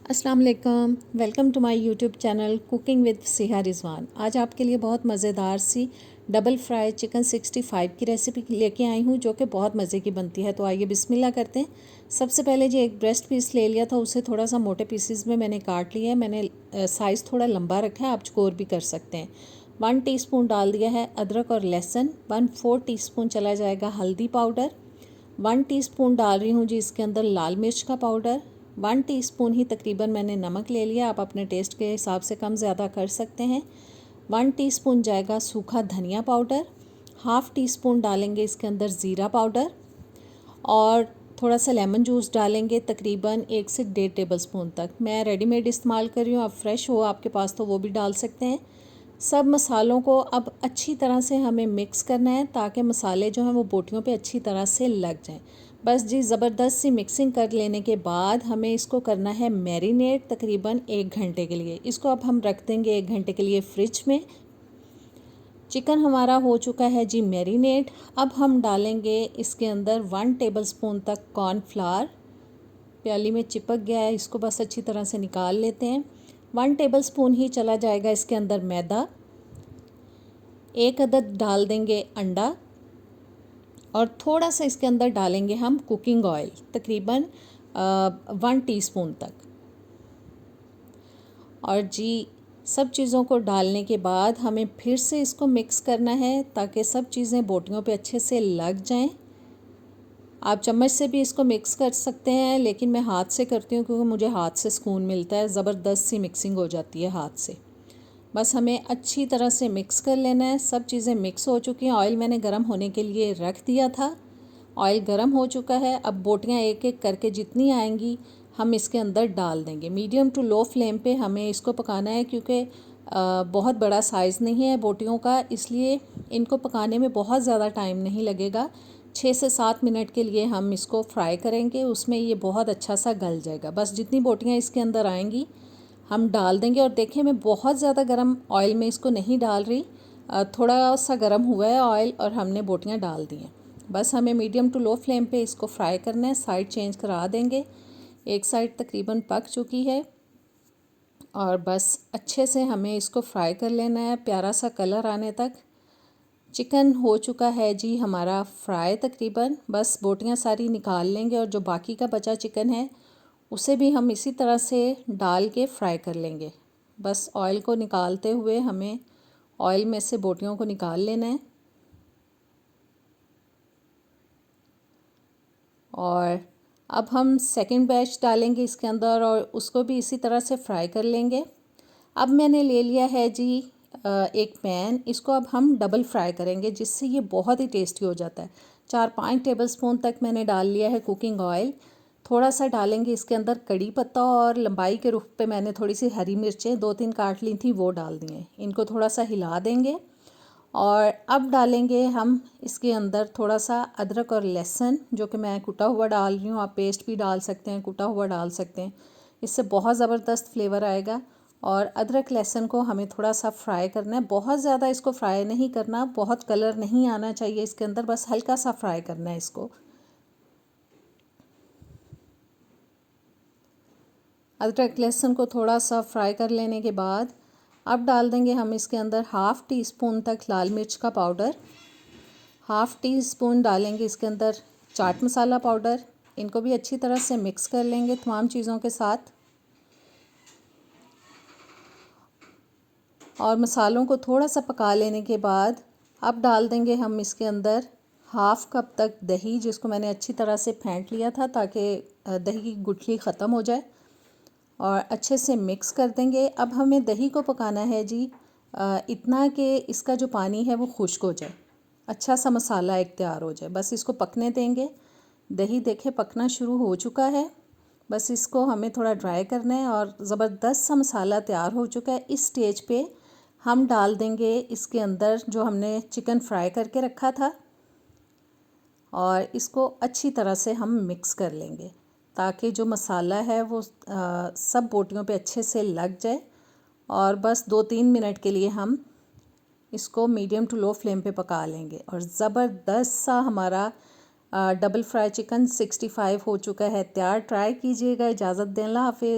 अस्सलाम वालेकुम, welcome to my YouTube channel cooking with Siha Rizwan. आज आपके लिए बहुत मज़ेदार सी डबल फ्राई चिकन 65 की रेसिपी लेके आई हूँ जो कि बहुत मज़े की बनती है। तो आइए बिस्मिल्लाह करते हैं। सबसे पहले जी एक ब्रेस्ट पीस ले लिया था, उसे थोड़ा सा मोटे पीसेस में मैंने काट लिया है। मैंने साइज़ थोड़ा लंबा रखा है, आप चकोर भी कर सकते हैं। 1 टीस्पून डाल दिया है अदरक और लहसुन। 1/4 टीस्पून चला जाएगा हल्दी पाउडर। 1 टीस्पून डाल रही हूँ जी इसके अंदर लाल मिर्च का पाउडर। 1 टीस्पून ही तकरीबन मैंने नमक ले लिया, आप अपने टेस्ट के हिसाब से कम ज़्यादा कर सकते हैं। 1 टीस्पून जाएगा सूखा धनिया पाउडर। हाफ़ टी स्पून डालेंगे इसके अंदर ज़ीरा पाउडर और थोड़ा सा लेमन जूस डालेंगे, तकरीबन 1 से 1.5 टेबल स्पून तक। मैं रेडीमेड इस्तेमाल कर रही हूँ, आप फ्रेश हो आपके पास तो वो भी डाल सकते हैं। सब मसालों को अब अच्छी तरह से हमें मिक्स करना है ताकि मसाले जो हैं वो बोटियों पे अच्छी तरह से लग जाएं। बस जी ज़बरदस्त सी मिक्सिंग कर लेने के बाद हमें इसको करना है मैरिनेट तकरीबन 1 घंटे के लिए। इसको अब हम रख देंगे 1 घंटे के लिए फ्रिज में। चिकन हमारा हो चुका है जी मैरिनेट। अब हम डालेंगे इसके अंदर 1 टेबल स्पून तक कॉर्नफ्लावर। प्याली में चिपक गया है, इसको बस अच्छी तरह से निकाल लेते हैं। 1 टेबल स्पून ही चला जाएगा इसके अंदर मैदा। 1 अदद डाल देंगे अंडा और थोड़ा सा इसके अंदर डालेंगे हम कुकिंग ऑयल, तकरीबन 1 टीस्पून तक। और जी सब चीज़ों को डालने के बाद हमें फिर से इसको मिक्स करना है ताकि सब चीज़ें बोटियों पे अच्छे से लग जाएं। आप चम्मच से भी इसको मिक्स कर सकते हैं, लेकिन मैं हाथ से करती हूँ क्योंकि मुझे हाथ से सुकून मिलता है, ज़बरदस्त सी मिक्सिंग हो जाती है हाथ से। बस हमें अच्छी तरह से मिक्स कर लेना है। सब चीज़ें मिक्स हो चुकी हैं। ऑयल मैंने गर्म होने के लिए रख दिया था, ऑयल गर्म हो चुका है। अब बोटियाँ एक एक करके जितनी आएंगी हम इसके अंदर डाल देंगे। मीडियम टू लो फ्लेम पे हमें इसको पकाना है क्योंकि बहुत बड़ा साइज़ नहीं है बोटियों का, इसलिए इनको पकाने में बहुत ज़्यादा टाइम नहीं लगेगा। 6 से 7 मिनट के लिए हम इसको फ्राई करेंगे, उसमें ये बहुत अच्छा सा गल जाएगा। बस जितनी बोटियाँ इसके अंदर आएंगी हम डाल देंगे। और देखें मैं बहुत ज़्यादा गर्म ऑयल में इसको नहीं डाल रही, थोड़ा सा गर्म हुआ है ऑयल और हमने बोटियाँ डाल दी हैं। बस हमें मीडियम टू लो फ्लेम पे इसको फ्राई करना है। साइड चेंज करा देंगे। एक साइड तकरीबन पक चुकी है और बस अच्छे से हमें इसको फ्राई कर लेना है प्यारा सा कलर आने तक। चिकन हो चुका है जी हमारा फ्राई तकरीबन। बस बोटियाँ सारी निकाल लेंगे और जो बाकी का बचा चिकन है उसे भी हम इसी तरह से डाल के फ्राई कर लेंगे। बस ऑयल को निकालते हुए हमें ऑयल में से बोटियों को निकाल लेना है और अब हम सेकंड बैच डालेंगे इसके अंदर और उसको भी इसी तरह से फ्राई कर लेंगे। अब मैंने ले लिया है जी एक पैन, इसको अब हम डबल फ्राई करेंगे जिससे ये बहुत ही टेस्टी हो जाता है। 4-5 टेबल स्पून तक मैंने डाल लिया है कुकिंग ऑयल। थोड़ा सा डालेंगे इसके अंदर कड़ी पत्ता और लंबाई के रुख पे मैंने थोड़ी सी हरी मिर्चें 2-3 काट ली थी, वो डाल दी हैं। इनको थोड़ा सा हिला देंगे और अब डालेंगे हम इसके अंदर थोड़ा सा अदरक और लहसुन, जो कि मैं कुटा हुआ डाल रही हूँ। आप पेस्ट भी डाल सकते हैं, कुटा हुआ डाल सकते हैं, इससे बहुत ज़बरदस्त फ्लेवर आएगा। और अदरक लहसुन को हमें थोड़ा सा फ्राई करना है, बहुत ज़्यादा इसको फ्राई नहीं करना, बहुत कलर नहीं आना चाहिए इसके अंदर, बस हल्का सा फ्राई करना है इसको। अदरक लहसुन को थोड़ा सा फ्राई कर लेने के बाद अब डाल देंगे हम इसके अंदर हाफ़ टी स्पून तक लाल मिर्च का पाउडर। हाफ़ टी स्पून डालेंगे इसके अंदर चाट मसाला पाउडर। इनको भी अच्छी तरह से मिक्स कर लेंगे तमाम चीज़ों के साथ और मसालों को थोड़ा सा पका लेने के बाद अब डाल देंगे हम इसके अंदर हाफ़ कप तक दही, जिसको मैंने अच्छी तरह से फेंट लिया था ताकि दही की गुठली ख़त्म हो जाए, और अच्छे से मिक्स कर देंगे। अब हमें दही को पकाना है जी इतना कि इसका जो पानी है वो खुश्क हो जाए, अच्छा सा मसाला एक तैयार हो जाए। बस इसको पकने देंगे। दही देखें पकना शुरू हो चुका है, बस इसको हमें थोड़ा ड्राई करना है और ज़बरदस्त सा मसाला तैयार हो चुका है। इस स्टेज पे हम डाल देंगे इसके अंदर जो हमने चिकन फ्राई करके रखा था और इसको अच्छी तरह से हम मिक्स कर लेंगे ताकि जो मसाला है वो सब बोटियों पे अच्छे से लग जाए। और बस 2-3 मिनट के लिए हम इसको मीडियम टू लो फ्लेम पे पका लेंगे और ज़बरदस्त सा हमारा डबल फ्राई चिकन 65 हो चुका है तैयार। ट्राई कीजिएगा। इजाज़त दें, अल्लाह हाफ़िज़।